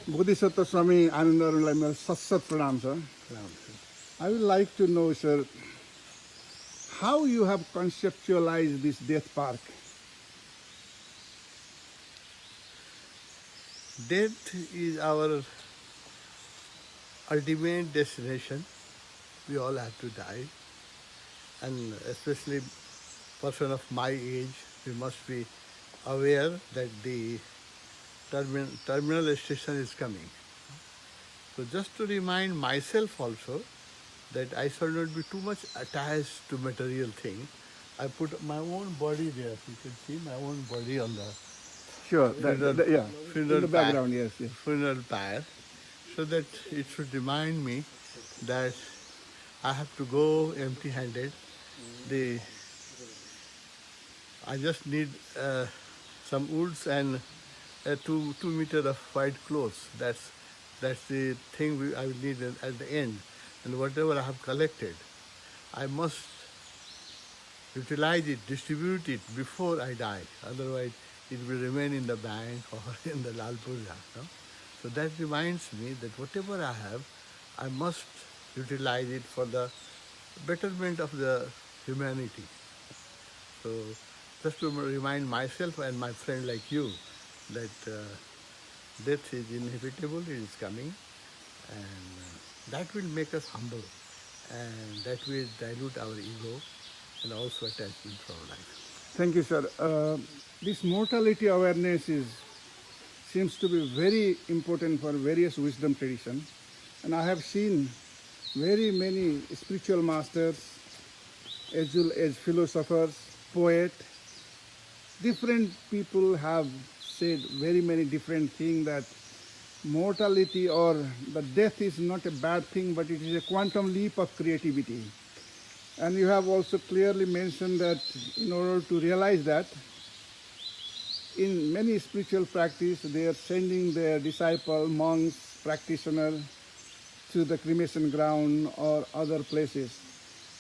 Bodhisattva Swami Anand Arun, Sat Pranam, sir. I would like to know, sir, how you have conceptualized this death park. Death is our ultimate destination. We all have to die, and especially person of my age, we must be aware that the terminal station is coming. So just to remind myself also that I shall not be too much attached to material things, I put my own body there. You can see my own body on the Sure, yeah, funeral in the pyre, background, yes, yes. funeral pyre, so that it should remind me that I have to go empty-handed. I just need some woods and 2 meter of white clothes. That's the thing I will need at the end. And whatever I have collected, I must utilize it, distribute it before I die. Otherwise, it will remain in the bank or in the Lal Puja. No? So that reminds me that whatever I have, I must utilize it for the betterment of the humanity. So just to remind myself and my friend like you that death is inevitable, it is coming, and that will make us humble, and that will dilute our ego and also attachment to our life. Thank you, sir. This mortality awareness seems to be very important for various wisdom traditions. And I have seen very many spiritual masters, as well as philosophers, poets, different people have said very many different things that mortality or the death is not a bad thing, but it is a quantum leap of creativity. And you have also clearly mentioned that in order to realize that, in many spiritual practice, they are sending their disciple, monks, practitioners to the cremation ground or other places.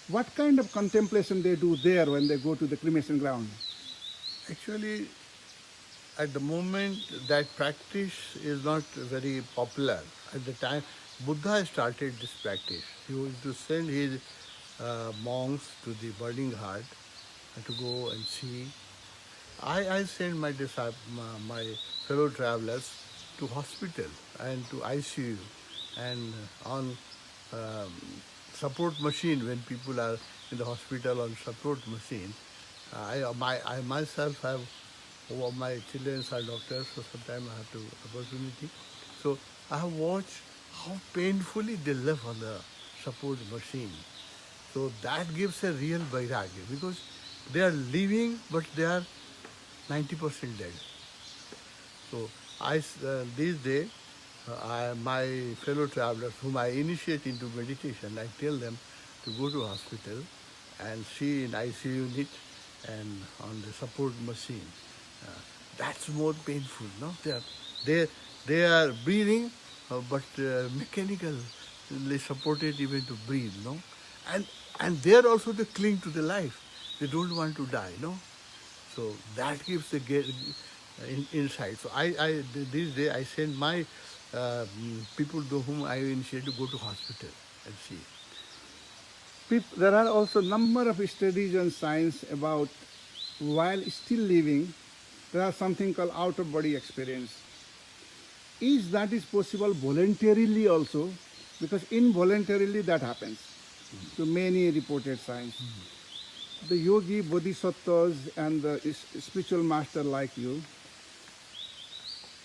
What kind of contemplation they do there when they go to the cremation ground? Actually, at the moment, that practice is not very popular. At the time Buddha started this practice, he used to send his monks to the burning heart to go and see. I send my my fellow travelers to hospital and to ICU and on um, support machine when people are in the hospital on support machine. I myself have my children are doctors, so sometimes I have to opportunity. So I have watched how painfully they live on the support machine. So that gives a real vairagya because they are living but they are 90% dead. So these days, my fellow travelers whom I initiate into meditation, I tell them to go to hospital and see in ICU unit and on the support machine. That's more painful, no? They are breathing, but mechanically supported even to breathe, no? And there also they cling to the life. They don't want to die, no? So that gives the insight. So these days I send my people to whom I initiate to go to hospital and see. There are also number of studies and science about while still living, there are something called out-of-body experience. Is that is possible voluntarily also? Because involuntarily that happens. So many reported science. The yogi, bodhisattvas and the spiritual master like you,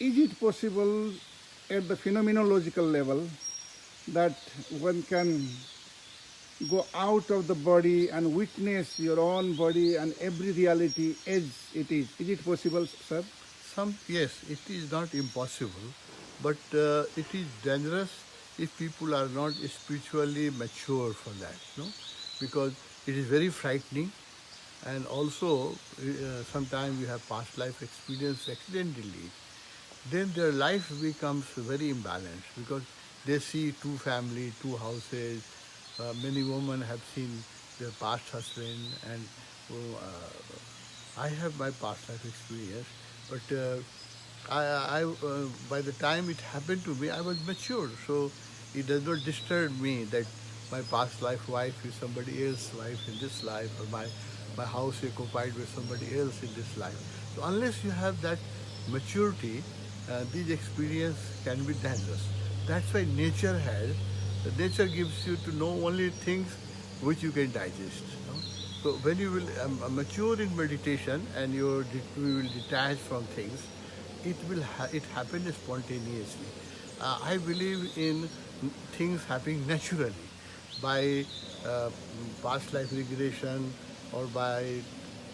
is it possible at the phenomenological level that one can go out of the body and witness your own body and every reality as it is? Is it possible, sir? Yes, it is not impossible, but it is dangerous if people are not spiritually mature for that, no? Because it is very frightening, and also sometimes you have past life experience accidentally, then their life becomes very imbalanced because they see two family, two houses. Many women have seen their past husband, and I have my past life experience. But by the time it happened to me, I was mature. So it does not disturb me that my past life wife is somebody else's wife in this life, or my house is occupied with somebody else in this life. So unless you have that maturity, these experience can be dangerous. That's why nature gives you to know only things which you can digest. No? So when you will mature in meditation and you will detach from things, it happens spontaneously. I believe in things happening naturally by uh, past life regression, or by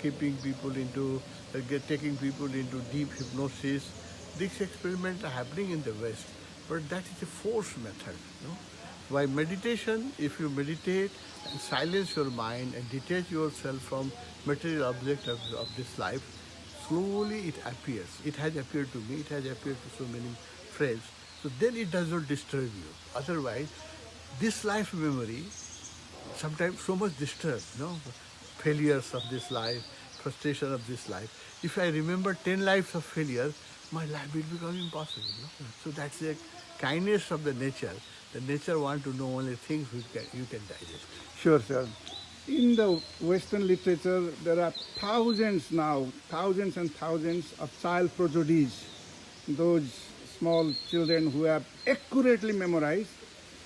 keeping people into taking people into deep hypnosis. These experiments are happening in the West, but that is a forced method. No? By meditation, if you meditate and silence your mind and detach yourself from material object of this life, slowly it appears. It has appeared to me, it has appeared to so many friends. So then it does not disturb you. Otherwise, this life memory sometimes so much disturbed, failures of this life, frustration of this life. If I remember 10 lives of failure, my life will become impossible. So that's the kindness of the nature. The nature wants to know only things which you can digest. Sure, sir. In the Western literature, there are thousands now, thousands and thousands of child prodigies, those small children who have accurately memorized.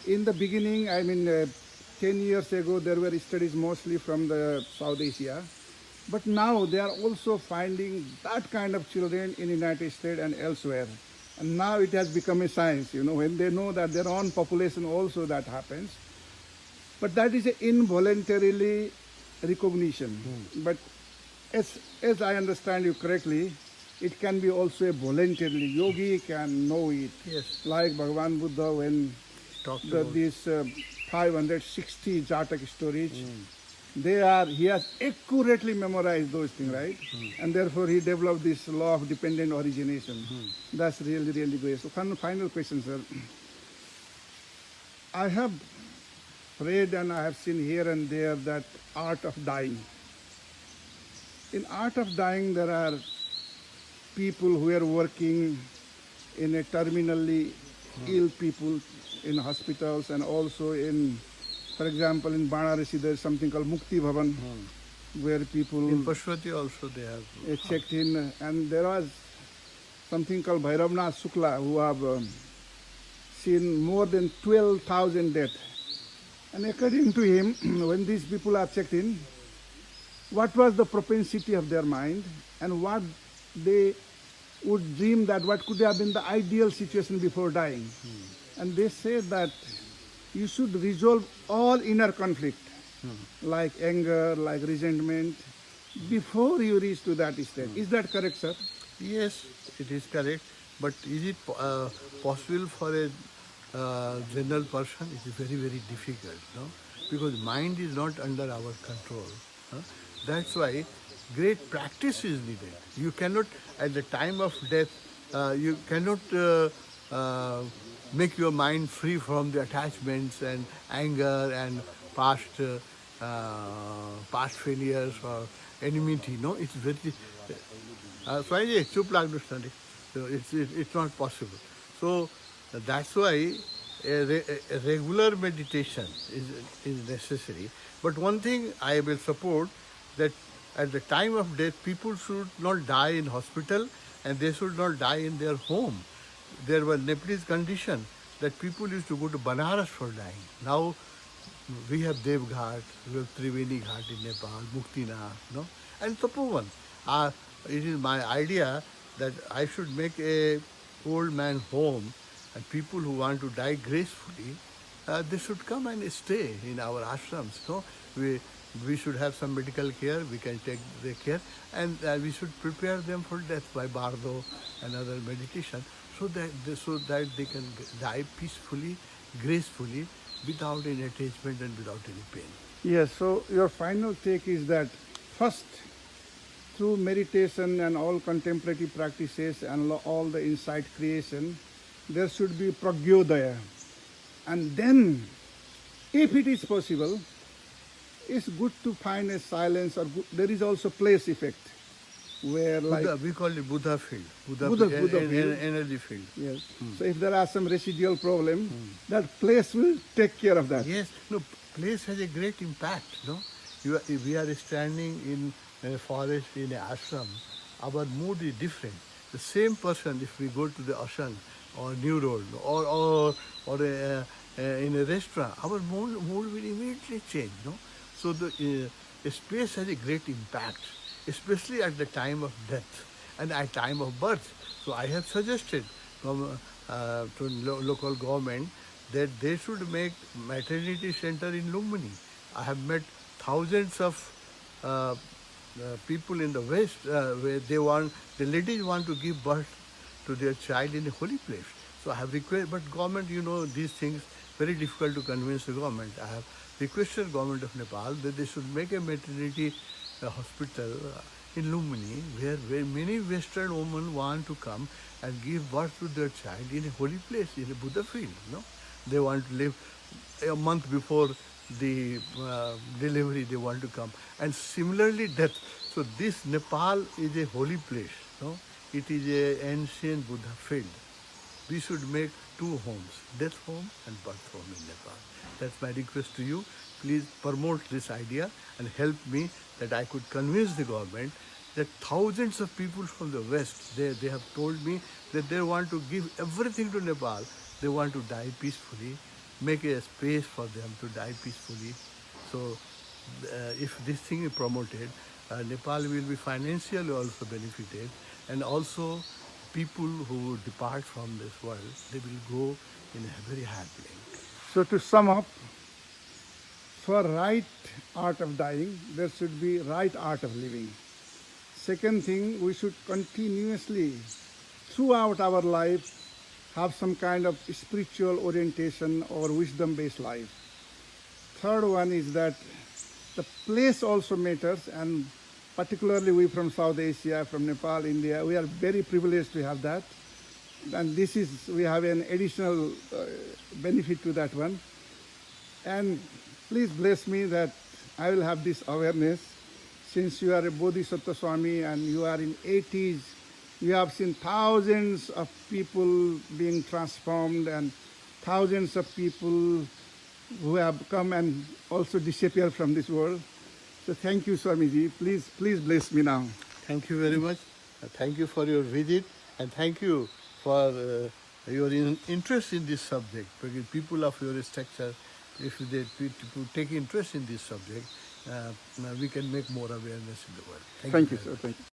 In the beginning, 10 years ago, there were studies mostly from the South Asia. But now they are also finding that kind of children in the United States and elsewhere. And now it has become a science, when they know that their own population also that happens. But that is an involuntarily recognition. But as I understand you correctly, it can be also a voluntarily. Yogi can know it. Yes. Like Bhagavan Buddha when these 560 Jatak stories, he has accurately memorized those things, right? And therefore he developed this law of dependent origination. That's really, really great. So final question, sir. I have read and I have seen here and there that art of dying. In art of dying, there are people who are working in a terminally ill people in hospitals, and also in, for example, in Banarasi there is something called Mukti Bhavan, where people in Pashupati also they have checked in, and there was something called Bhairavnath Shukla who have seen more than 12,000 deaths. And according to him, when these people are checked in, what was the propensity of their mind and what they would dream that what could have been the ideal situation before dying. And they say that you should resolve all inner conflict, like anger, like resentment, before you reach to that state. Is that correct, sir? Yes, it is correct. But is it possible for a general person? It is very, very difficult, because mind is not under our control. That's why great practice is needed. You cannot, at the time of death, you cannot make your mind free from the attachments and anger and past failures or enmity. No, it's very. Sorry, chup lagdu study. So it's not possible. So that's why a regular meditation is necessary. But one thing I will support, that at the time of death, people should not die in hospital and they should not die in their home. There was Nepalese condition that people used to go to Banaras for dying. Now we have Devghat, we have Triveni Ghat in Nepal, Muktinath, and Tapoban. It is my idea that I should make a old man home, and people who want to die gracefully, they should come and stay in our ashrams. We should have some medical care, we can take their care, and we should prepare them for death by bardo and other meditation, so that they can die peacefully, gracefully, without any attachment and without any pain. Yes, so your final take is that first, through meditation and all contemplative practices and all the insight creation, there should be pragyodaya. And then, if it is possible, it's good to find a silence, or there is also place effect. where like Buddha, we call it Buddha field. Buddha field. Energy field. yes. So if there are some residual problem, that place will take care of that. Yes, no, place has a great impact, no? If we are standing in a forest, in an ashram, our mood is different. The same person, if we go to the ocean or New Road or in a restaurant, our mood will immediately change, no? So the space has a great impact, especially at the time of death and at time of birth. So I have suggested to local government that they should make maternity center in Lumini. I have met thousands of people in the West where the ladies want to give birth to their child in a holy place. So I have requested, but government, these things, very difficult to convince the government. I have requested government of Nepal that they should make a maternity hospital in Lumini where many Western women want to come and give birth to their child in a holy place, in a Buddha field, They want to live a month before the delivery, they want to come. And similarly, death. So this Nepal is a holy place, It is an ancient Buddha field. We should make two homes, death home and birth home in Nepal. That's my request to you. Please promote this idea and help me that I could convince the government that thousands of people from the West, they have told me that they want to give everything to Nepal. They want to die peacefully, make a space for them to die peacefully. So if this thing is promoted, Nepal will be financially also benefited, and also people who depart from this world, they will go in a very happy life. So to sum up, for right art of dying, there should be right art of living. Second thing, we should continuously, throughout our life, have some kind of spiritual orientation or wisdom-based life. Third one is that the place also matters, and particularly we from South Asia, from Nepal, India, we are very privileged to have that. And we have an additional benefit to that one. And please bless me that I will have this awareness. Since you are a Bodhisattva Swami and you are in 80s, you have seen thousands of people being transformed and thousands of people who have come and also disappear from this world. So thank you, Swamiji. Please bless me now. Thank you very much. Thank you for your visit, and thank you for your interest in this subject. Because people of your stature, if they take interest in this subject, we can make more awareness in the world. Thank you, sir. Thank you.